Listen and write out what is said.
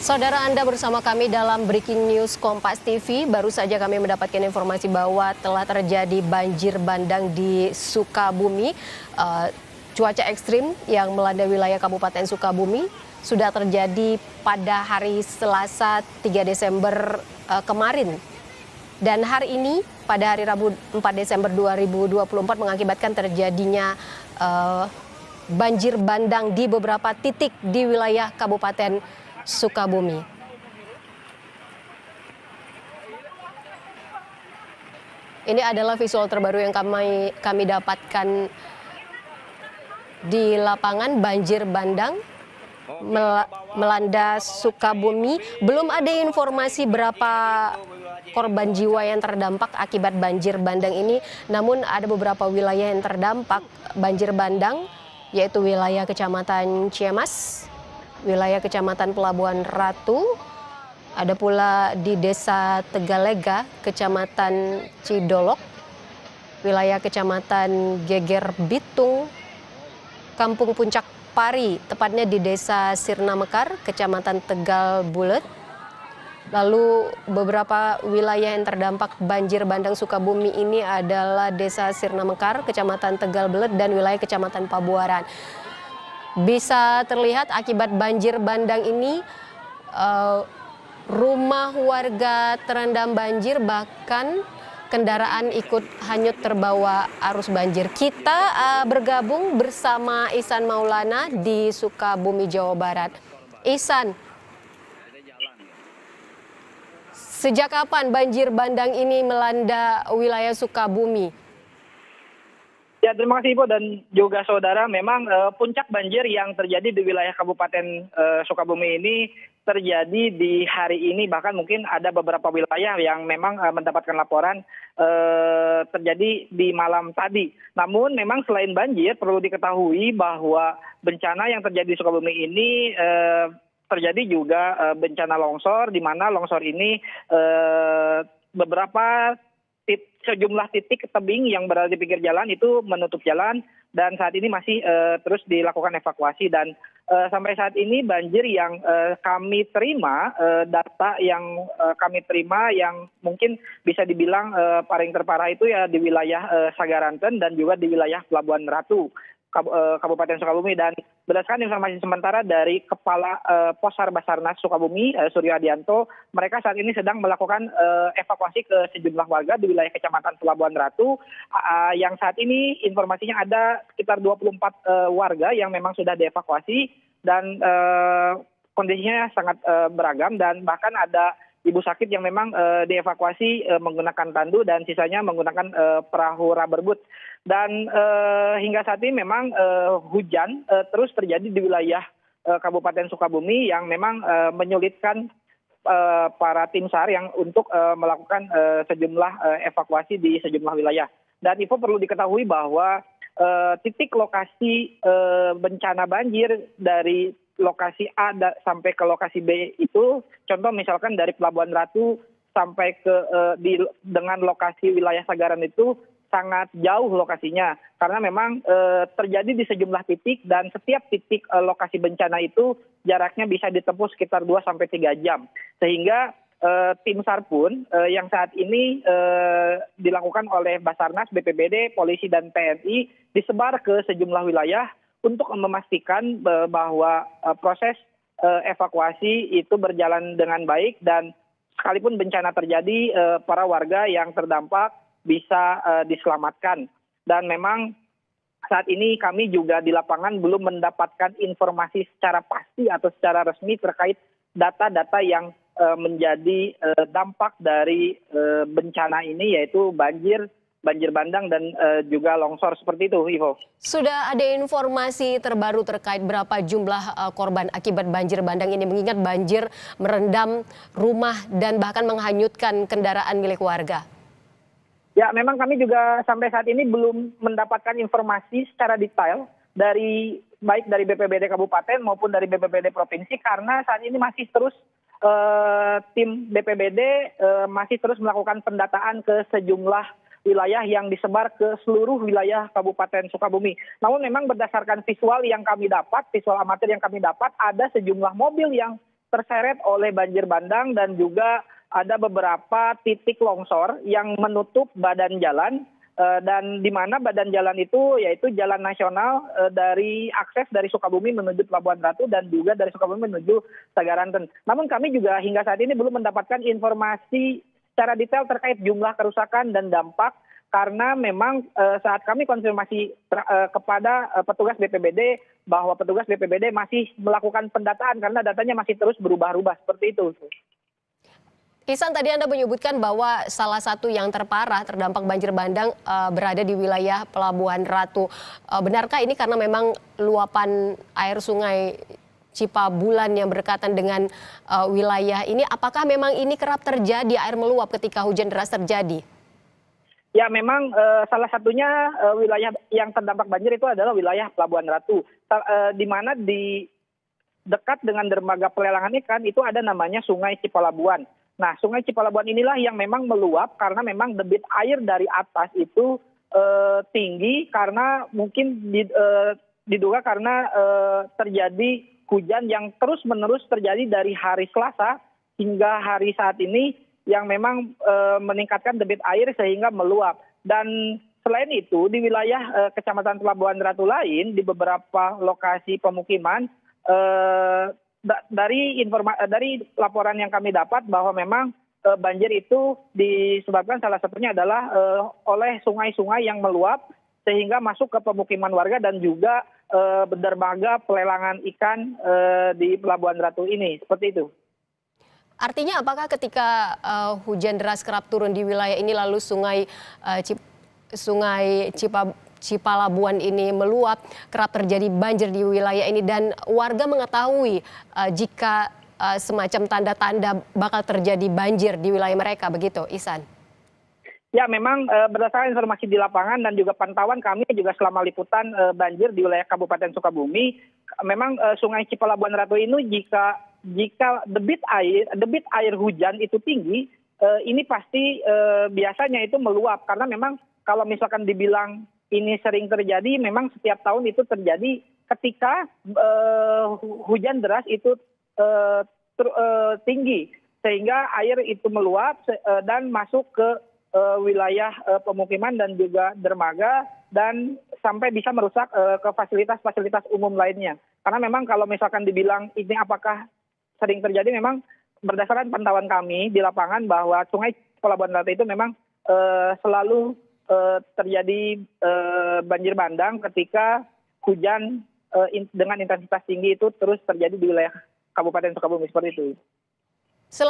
Saudara, Anda bersama kami dalam Breaking News Kompas TV. Baru saja kami mendapatkan informasi bahwa telah terjadi banjir bandang di Sukabumi. Cuaca ekstrim yang melanda wilayah Kabupaten Sukabumi sudah terjadi pada hari Selasa 3 Desember kemarin. Dan hari ini pada hari Rabu 4 Desember 2024 mengakibatkan terjadinya banjir bandang di beberapa titik di wilayah Kabupaten Sukabumi. Ini adalah visual terbaru yang kami dapatkan di lapangan. Banjir bandang melanda Sukabumi. Belum ada informasi berapa korban jiwa yang terdampak akibat banjir bandang ini. Namun ada beberapa wilayah yang terdampak banjir bandang, yaitu wilayah Kecamatan Ciamas, wilayah Kecamatan Pelabuhan Ratu, ada pula di Desa Tegalega, Kecamatan Cidolok, wilayah Kecamatan Geger Bitung, Kampung Puncak Pari, tepatnya di Desa Sirna Mekar, Kecamatan Tegal Bulet. Lalu beberapa wilayah yang terdampak banjir bandang Sukabumi ini adalah Desa Sirna Mekar, Kecamatan Tegal Bulet, dan wilayah Kecamatan Pabuaran. Bisa terlihat akibat banjir bandang ini rumah warga terendam banjir, bahkan kendaraan ikut hanyut terbawa arus banjir. Kita bergabung bersama Ihsan Maulana di Sukabumi, Jawa Barat. Ihsan, sejak kapan banjir bandang ini melanda wilayah Sukabumi? Ya, terima kasih Ibu dan juga saudara. Memang puncak banjir yang terjadi di wilayah Kabupaten Sukabumi ini terjadi di hari ini. Bahkan mungkin ada beberapa wilayah yang memang mendapatkan laporan terjadi di malam tadi. Namun memang selain banjir, perlu diketahui bahwa bencana yang terjadi di Sukabumi ini terjadi juga bencana longsor, di mana longsor ini beberapa sejumlah titik tebing yang berada di pinggir jalan itu menutup jalan, dan saat ini masih terus dilakukan evakuasi. Dan sampai saat ini banjir yang kami terima, data yang kami terima yang mungkin bisa dibilang paling terparah itu ya di wilayah Sagaranten dan juga di wilayah Pelabuhan Ratu, Kabupaten Sukabumi. Dan berdasarkan informasi sementara dari Kepala Posar Basarnas Sukabumi, Suryo Adianto, mereka saat ini sedang melakukan evakuasi ke sejumlah warga di wilayah Kecamatan Pelabuhan Ratu, yang saat ini informasinya ada sekitar 24 warga yang memang sudah dievakuasi, dan kondisinya sangat beragam, dan bahkan ada ibu sakit yang memang dievakuasi menggunakan tandu dan sisanya menggunakan perahu rubberboat. Dan hingga saat ini memang hujan terus terjadi di wilayah Kabupaten Sukabumi yang memang menyulitkan para tim SAR yang untuk melakukan sejumlah evakuasi di sejumlah wilayah. Dan Ivo, perlu diketahui bahwa titik lokasi bencana banjir dari lokasi A sampai ke lokasi B itu, contoh misalkan dari Pelabuhan Ratu sampai ke dengan lokasi wilayah Sagaran itu sangat jauh lokasinya, karena memang terjadi di sejumlah titik, dan setiap titik lokasi bencana itu jaraknya bisa ditempuh sekitar 2-3 jam. Sehingga tim SAR pun yang saat ini dilakukan oleh Basarnas, BPBD, polisi, dan TNI disebar ke sejumlah wilayah untuk memastikan bahwa proses evakuasi itu berjalan dengan baik, dan sekalipun bencana terjadi, para warga yang terdampak bisa diselamatkan. Dan memang saat ini kami juga di lapangan belum mendapatkan informasi secara pasti atau secara resmi terkait data-data yang menjadi dampak dari bencana ini, yaitu banjir bandang dan juga longsor seperti itu, Ivo. Sudah ada informasi terbaru terkait berapa jumlah korban akibat banjir bandang ini, mengingat banjir merendam rumah dan bahkan menghanyutkan kendaraan milik warga? Ya, memang kami juga sampai saat ini belum mendapatkan informasi secara detail baik dari BPBD Kabupaten maupun dari BPBD Provinsi, karena saat ini masih terus tim BPBD masih terus melakukan pendataan ke sejumlah wilayah yang disebar ke seluruh wilayah Kabupaten Sukabumi. Namun memang berdasarkan visual yang kami dapat, visual amatir yang kami dapat, ada sejumlah mobil yang terseret oleh banjir bandang dan juga ada beberapa titik longsor yang menutup badan jalan dan di mana badan jalan itu yaitu jalan nasional dari akses dari Sukabumi menuju Pelabuhan Ratu dan juga dari Sukabumi menuju Sagaranten. Namun kami juga hingga saat ini belum mendapatkan informasi secara detail terkait jumlah kerusakan dan dampak karena memang saat kami konfirmasi kepada petugas BPBD bahwa petugas BPBD masih melakukan pendataan karena datanya masih terus berubah-ubah seperti itu. Ihsan, tadi Anda menyebutkan bahwa salah satu yang terparah terdampak banjir bandang berada di wilayah Pelabuhan Ratu. Benarkah ini karena memang luapan air sungai Cipabulan yang berdekatan dengan wilayah ini? Apakah memang ini kerap terjadi air meluap ketika hujan deras terjadi? Ya memang salah satunya wilayah yang terdampak banjir itu adalah wilayah Pelabuhan Ratu, di mana di dekat dengan dermaga pelelangan ikan itu ada namanya Sungai Cipalabuan. Nah, Sungai Cipalabuan inilah yang memang meluap karena memang debit air dari atas itu tinggi karena mungkin diduga karena terjadi hujan yang terus-menerus terjadi dari hari Selasa hingga hari saat ini yang memang meningkatkan debit air sehingga meluap. Dan selain itu di wilayah Kecamatan Pelabuhan Ratu lain di beberapa lokasi pemukiman dari laporan yang kami dapat bahwa memang banjir itu disebabkan salah satunya adalah oleh sungai-sungai yang meluap sehingga masuk ke pemukiman warga dan juga dermaga pelelangan ikan di Pelabuhan Ratu ini. Seperti itu. Artinya apakah ketika hujan deras kerap turun di wilayah ini lalu sungai Cipalabuan ini meluap, kerap terjadi banjir di wilayah ini dan warga mengetahui jika semacam tanda-tanda bakal terjadi banjir di wilayah mereka, begitu, Ihsan? Ya, memang berdasarkan informasi di lapangan dan juga pantauan kami juga selama liputan banjir di wilayah Kabupaten Sukabumi, memang Sungai Cipalabuan Ratu ini jika debit air hujan itu tinggi, ini pasti biasanya itu meluap karena memang kalau misalkan dibilang ini sering terjadi, memang setiap tahun itu terjadi ketika hujan deras itu tinggi sehingga air itu meluap dan masuk ke wilayah pemukiman dan juga dermaga dan sampai bisa merusak ke fasilitas-fasilitas umum lainnya. Karena memang kalau misalkan dibilang ini apakah sering terjadi, memang berdasarkan pantauan kami di lapangan bahwa Sungai Pelabuhan Ratu itu memang selalu terjadi banjir bandang ketika hujan dengan intensitas tinggi itu terus terjadi di wilayah Kabupaten Sukabumi seperti itu.